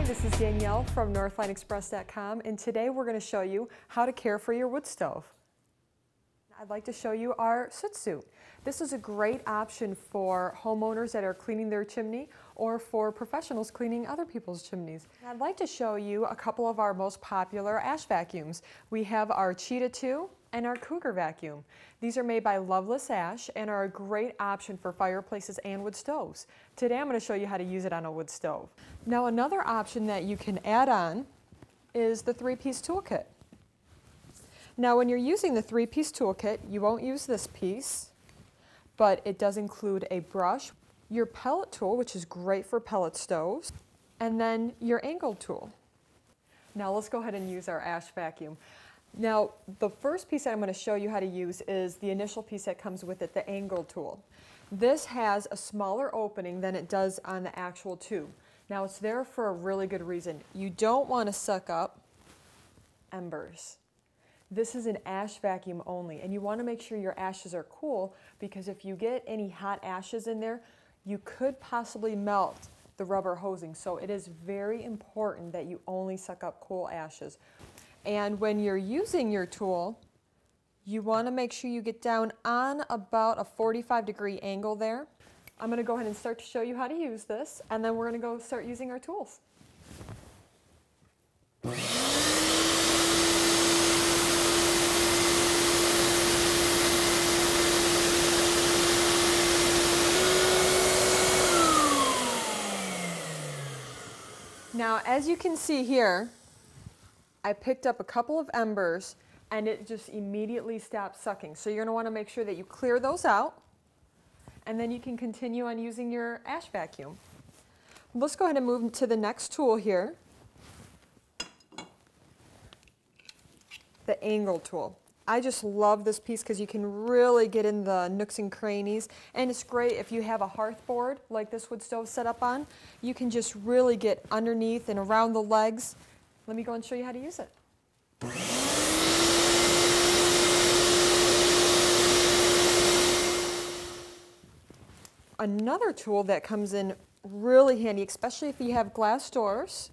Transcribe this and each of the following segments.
this is Danielle from NorthlineExpress.com, and today we're going to show you how to care for your wood stove. I'd like to show you our Soot Suit. This is a great option for homeowners that are cleaning their chimney or for professionals cleaning other people's chimneys. And I'd like to show you a couple of our most popular ash vacuums. We have our Cheetah 2 and our Cougar vacuum. These are made by Loveless Ash and are a great option for fireplaces and wood stoves. Today I'm going to show you how to use it on a wood stove. Now another option that you can add on is the 3-piece toolkit. Now when you're using the 3-piece toolkit, you won't use this piece, but it does include a brush, your pellet tool, which is great for pellet stoves, and then your angle tool. Now let's go ahead and use our ash vacuum. Now, the first piece that I'm going to show you how to use is the initial piece that comes with it, the angle tool. This has a smaller opening than it does on the actual tube. Now, it's there for a really good reason. You don't want to suck up embers. This is an ash vacuum only, and you want to make sure your ashes are cool, because if you get any hot ashes in there, you could possibly melt the rubber hosing. So it is very important that you only suck up cool ashes. And when you're using your tool, you want to make sure you get down on about a 45-degree angle there. I'm going to go ahead and start to show you how to use this, and then we're going to go start using our tools. Now, as you can see here, I picked up a couple of embers and it just immediately stopped sucking. So you're going to want to make sure that you clear those out, and then you can continue on using your ash vacuum. Let's go ahead and move to the next tool here, the angle tool. I just love this piece because you can really get in the nooks and crannies, and it's great if you have a hearth board like this wood stove set up on. You can just really get underneath and around the legs. Let me go and show you how to use it. Another tool that comes in really handy, especially if you have glass doors,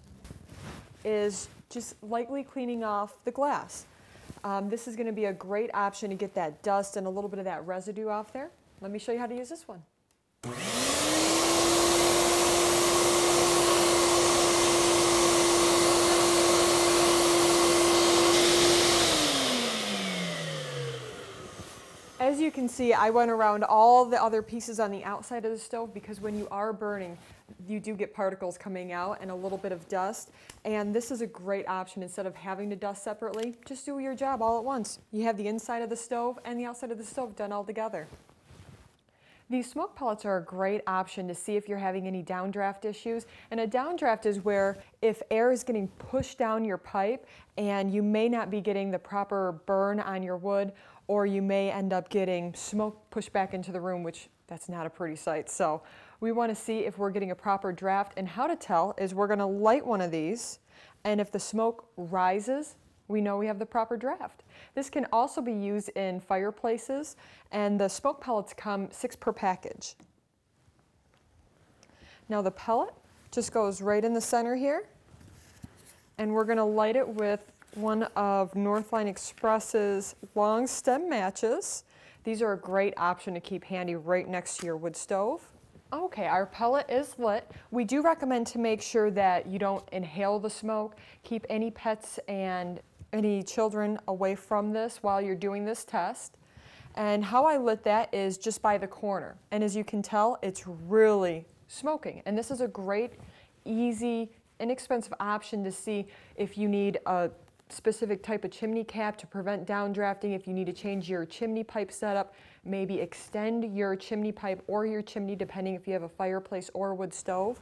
is just lightly cleaning off the glass. This is going to be a great option to get that dust and a little bit of that residue off there. Let me show you how to use this one. As you can see, I went around all the other pieces on the outside of the stove, because when you are burning, you do get particles coming out and a little bit of dust. And this is a great option. Instead of having to dust separately, just do your job all at once. You have the inside of the stove and the outside of the stove done all together. These smoke pellets are a great option to see if you're having any downdraft issues. And a downdraft is where if air is getting pushed down your pipe and you may not be getting the proper burn on your wood, or you may end up getting smoke pushed back into the room, which that's not a pretty sight. So we want to see if we're getting a proper draft, and how to tell is we're going to light one of these, and if the smoke rises, we know we have the proper draft. This can also be used in fireplaces, and the smoke pellets come 6 per package. Now the pellet just goes right in the center here, and we're going to light it with one of Northline Express's long stem matches. These are a great option to keep handy right next to your wood stove. Okay, our pellet is lit. We do recommend to make sure that you don't inhale the smoke. Keep any pets and any children away from this while you're doing this test. And how I lit that is just by the corner. And as you can tell, it's really smoking. And this is a great, easy, inexpensive option to see if you need a specific type of chimney cap to prevent downdrafting, if you need to change your chimney pipe setup, maybe extend your chimney pipe or your chimney depending if you have a fireplace or a wood stove.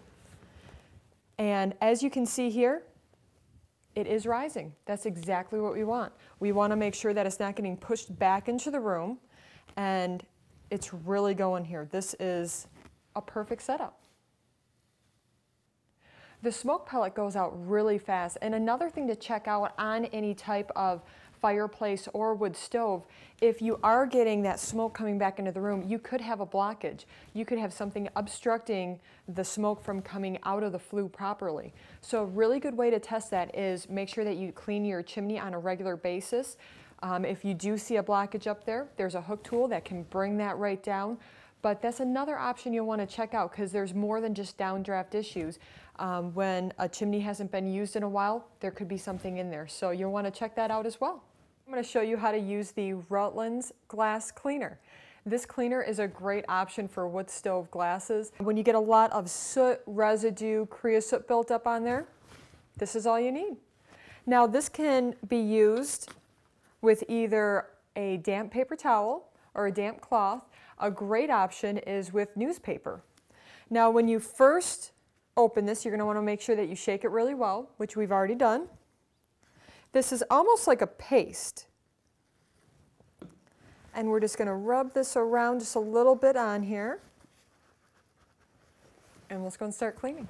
And as you can see here, it is rising. That's exactly what we want. We want to make sure that it's not getting pushed back into the room, and it's really going here. This is a perfect setup. The smoke pellet goes out really fast, and another thing to check out on any type of fireplace or wood stove, if you are getting that smoke coming back into the room, you could have a blockage. You could have something obstructing the smoke from coming out of the flue properly. So a really good way to test that is make sure that you clean your chimney on a regular basis. If you do see a blockage up there, there's a hook tool that can bring that right down. But that's another option you'll want to check out because there's more than just downdraft issues. When a chimney hasn't been used in a while, there could be something in there. So you'll want to check that out as well. I'm going to show you how to use the Rutland's glass cleaner. This cleaner is a great option for wood stove glasses. When you get a lot of soot, residue, Creo-Soot built up on there, this is all you need. Now this can be used with either a damp paper towel or a damp cloth. A great option is with newspaper. Now when you first open this, you're going to want to make sure that you shake it really well, which we've already done. This is almost like a paste. And we're just going to rub this around just a little bit on here. And let's go and start cleaning.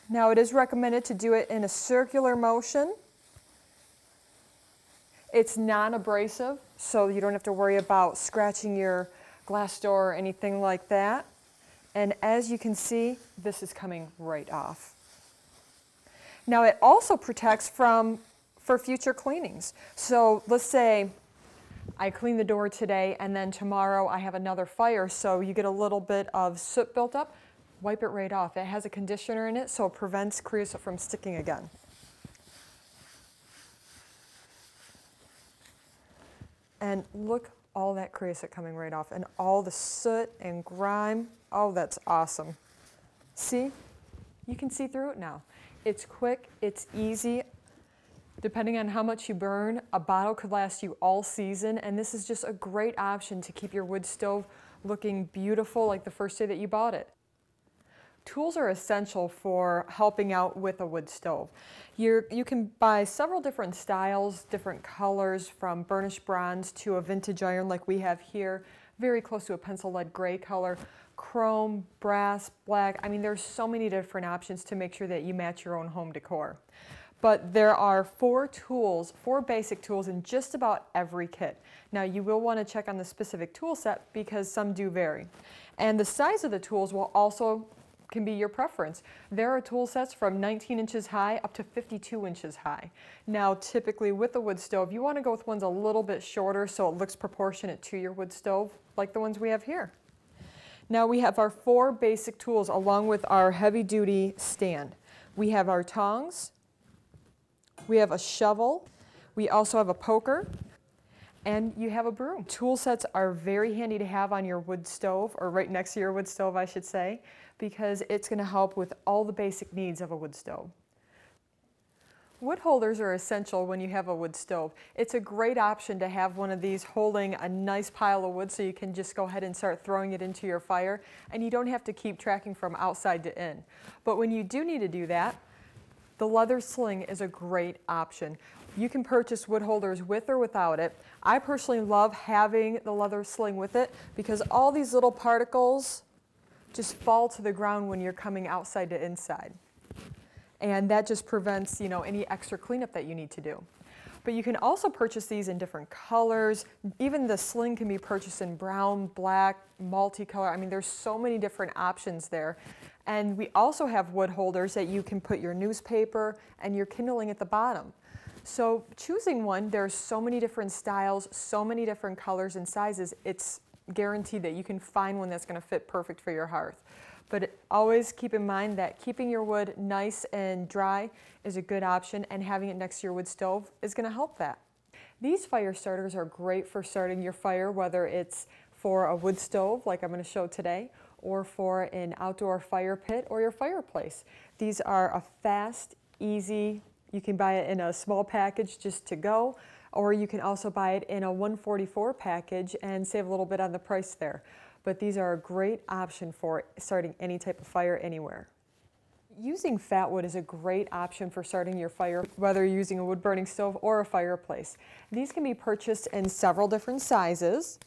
Now it is recommended to do it in a circular motion. It's non-abrasive, so you don't have to worry about scratching your glass door or anything like that. And as you can see, this is coming right off. Now it also protects for future cleanings. So let's say I clean the door today and then tomorrow I have another fire, so you get a little bit of soot built up, wipe it right off. It has a conditioner in it, so it prevents Creo-Soot from sticking again. And look, all that Creo-Soot coming right off and all the soot and grime. Oh, that's awesome. See? You can see through it now. It's quick, it's easy. Depending on how much you burn, a bottle could last you all season, and this is just a great option to keep your wood stove looking beautiful like the first day that you bought it. Tools are essential for helping out with a wood stove. You can buy several different styles, different colors, from burnished bronze to a vintage iron like we have here, very close to a pencil lead gray color, chrome, brass, black. I mean, there's so many different options to make sure that you match your own home decor. But there are four basic tools in just about every kit. Now you will want to check on the specific tool set because some do vary. And the size of the tools can be your preference. There are tool sets from 19 inches high up to 52 inches high. Now typically with a wood stove, you want to go with ones a little bit shorter so it looks proportionate to your wood stove, like the ones we have here. Now we have our four basic tools along with our heavy duty stand. We have our tongs, we have a shovel, we also have a poker, and you have a broom. Tool sets are very handy to have on your wood stove, or right next to your wood stove I should say, because it's going to help with all the basic needs of a wood stove. Wood holders are essential when you have a wood stove. It's a great option to have one of these holding a nice pile of wood so you can just go ahead and start throwing it into your fire, and you don't have to keep tracking from outside to in. But when you do need to do that, the leather sling is a great option. You can purchase wood holders with or without it. I personally love having the leather sling with it because all these little particles just fall to the ground when you're coming outside to inside. And that just prevents, any extra cleanup that you need to do. But you can also purchase these in different colors. Even the sling can be purchased in brown, black, multicolor. I mean, there's so many different options there. And we also have wood holders that you can put your newspaper and your kindling at the bottom. So choosing one, there's so many different styles, so many different colors and sizes. It's guaranteed that you can find one that's going to fit perfect for your hearth. But always keep in mind that keeping your wood nice and dry is a good option, and having it next to your wood stove is going to help that. These fire starters are great for starting your fire, whether it's for a wood stove like I'm going to show today, or for an outdoor fire pit or your fireplace. These are a fast, easy, you can buy it in a small package just to go, or you can also buy it in a 144 package and save a little bit on the price there. But these are a great option for starting any type of fire anywhere. Using Fatwood is a great option for starting your fire, whether you're using a wood burning stove or a fireplace. These can be purchased in several different sizes.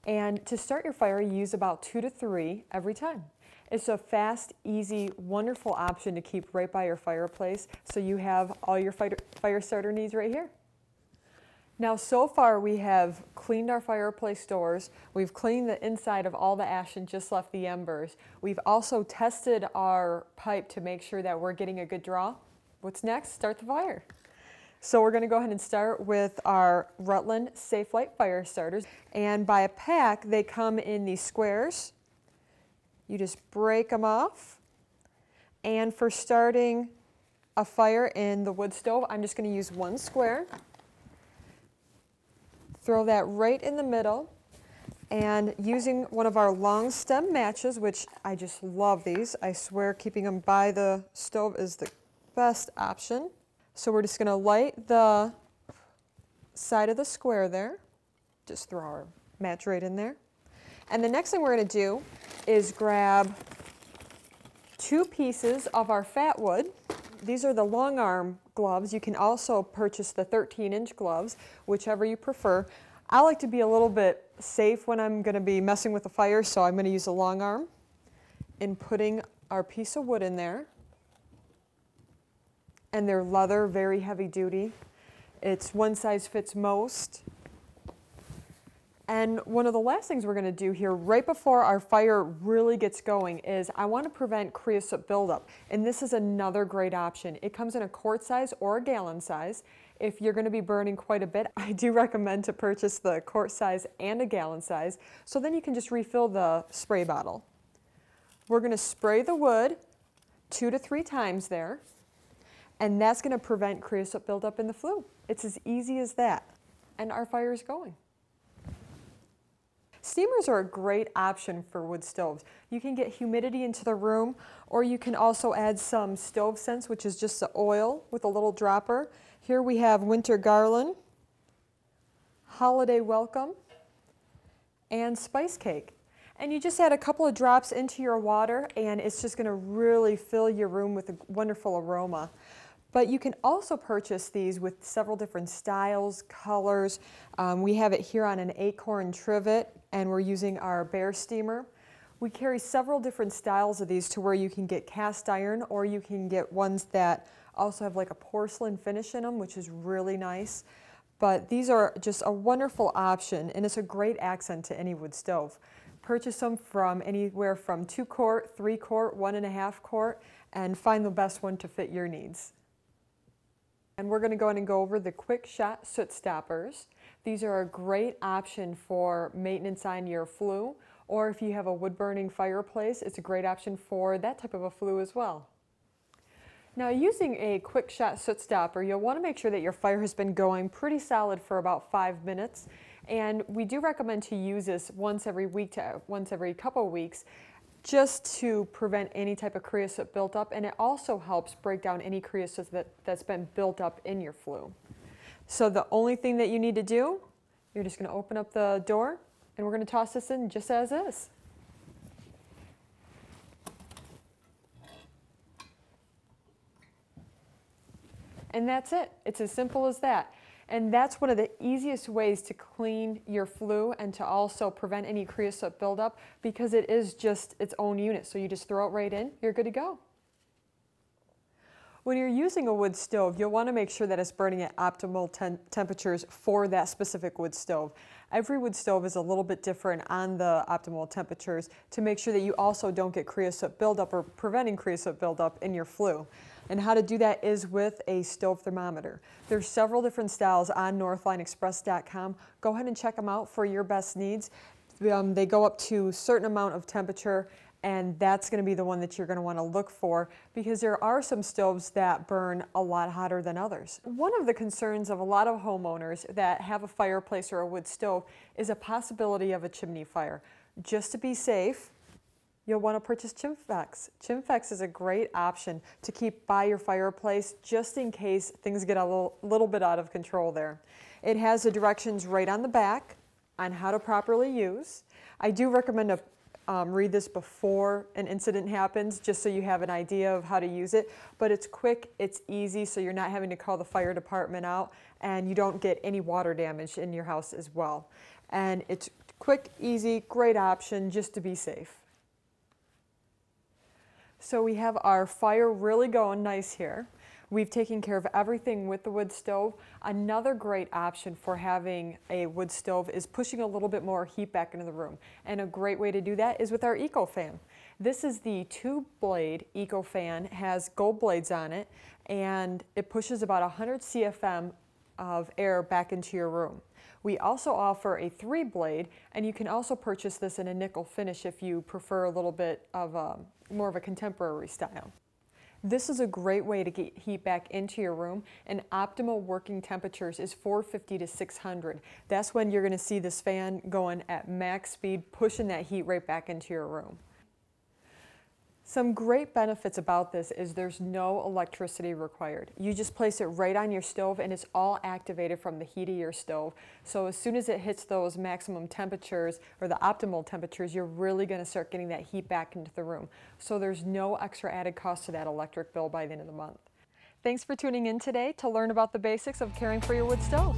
And to start your fire, you use about 2 to 3 every time. It's a fast, easy, wonderful option to keep right by your fireplace, so you have all your fire starter needs right here. Now, so far we have cleaned our fireplace doors, we've cleaned the inside of all the ash and just left the embers. We've also tested our pipe to make sure that we're getting a good draw. What's next? Start the fire. So we're going to go ahead and start with our Rutland Safe Light fire starters. And by a pack, they come in these squares. You just break them off. And for starting a fire in the wood stove, I'm just going to use one square. Throw that right in the middle. And using one of our long stem matches, which I just love these, I swear keeping them by the stove is the best option. So we're just going to light the side of the square there. Just throw our match right in there. And the next thing we're going to do is grab 2 pieces of our Fatwood. These are the long arm gloves. You can also purchase the 13-inch gloves, whichever you prefer. I like to be a little bit safe when I'm going to be messing with the fire, so I'm going to use a long arm in putting our piece of wood in there. And they're leather, very heavy duty. It's one size fits most. And one of the last things we're going to do here right before our fire really gets going is I want to prevent Creo-Soot buildup. And this is another great option. It comes in a quart size or a gallon size. If you're going to be burning quite a bit, I do recommend to purchase the quart size and a gallon size, so then you can just refill the spray bottle. We're going to spray the wood 2 to 3 times there. And that's going to prevent Creo-Soot buildup in the flue. It's as easy as that. And our fire is going. Steamers are a great option for wood stoves. You can get humidity into the room, or you can also add some stove scents, which is just the oil with a little dropper. Here we have Winter Garland, Holiday Welcome, and Spice Cake. And you just add a couple of drops into your water, and it's just going to really fill your room with a wonderful aroma. But you can also purchase these with several different styles, colors. We have it here on an acorn trivet, and we're using our bear steamer. We carry several different styles of these to where you can get cast iron, or you can get ones that also have like a porcelain finish in them, which is really nice. But these are just a wonderful option, and it's a great accent to any wood stove. Purchase them from anywhere from 2 quart, 3 quart, 1.5 quart, and find the best one to fit your needs. And we're going to go in and go over the Kwik Shot Soot Stoppers. These are a great option for maintenance on your flue, or if you have a wood-burning fireplace, it's a great option for that type of a flue as well. Now, using a Kwik Shot Soot Stopper, you'll want to make sure that your fire has been going pretty solid for about 5 minutes. And we do recommend to use this once every week to once every couple of weeks, just to prevent any type of Creo-Soot buildup, and it also helps break down any Creo-Soot that's been built up in your flue. So the only thing that you need to do, you're just going to open up the door, and we're going to toss this in just as is. And that's it. It's as simple as that. And that's one of the easiest ways to clean your flue and to also prevent any Creo-Soot buildup, because it is just its own unit. So you just throw it right in, you're good to go. When you're using a wood stove, you'll want to make sure that it's burning at optimal temperatures for that specific wood stove. Every wood stove is a little bit different on the optimal temperatures to make sure that you also don't get Creo-Soot buildup or preventing Creo-Soot buildup in your flue. And how to do that is with a stove thermometer. There's several different styles on NorthlineExpress.com. Go ahead and check them out for your best needs. They go up to a certain amount of temperature, and that's going to be the one that you're going to want to look for, because there are some stoves that burn a lot hotter than others. One of the concerns of a lot of homeowners that have a fireplace or a wood stove is a possibility of a chimney fire. Just to be safe, you'll want to purchase Chimfex. Chimfex is a great option to keep by your fireplace just in case things get a little bit out of control there. It has the directions right on the back on how to properly use. I do recommend to read this before an incident happens, just so you have an idea of how to use it. But it's quick, it's easy, so you're not having to call the fire department out, and you don't get any water damage in your house as well. And it's quick, easy, great option just to be safe. So we have our fire really going nice here. We've taken care of everything with the wood stove. Another great option for having a wood stove is pushing a little bit more heat back into the room. And a great way to do that is with our Ecofan. This is the 2-blade Ecofan, has gold blades on it, and it pushes about 100 CFM of air back into your room. We also offer a 3-blade, and you can also purchase this in a nickel finish if you prefer a little bit of more of a contemporary style. This is a great way to get heat back into your room, and optimal working temperatures is 450 to 600. That's when you're going to see this fan going at max speed, pushing that heat right back into your room. Some great benefits about this is there's no electricity required. You just place it right on your stove and it's all activated from the heat of your stove. So as soon as it hits those maximum temperatures or the optimal temperatures, you're really going to start getting that heat back into the room. So there's no extra added cost to that electric bill by the end of the month. Thanks for tuning in today to learn about the basics of caring for your wood stove.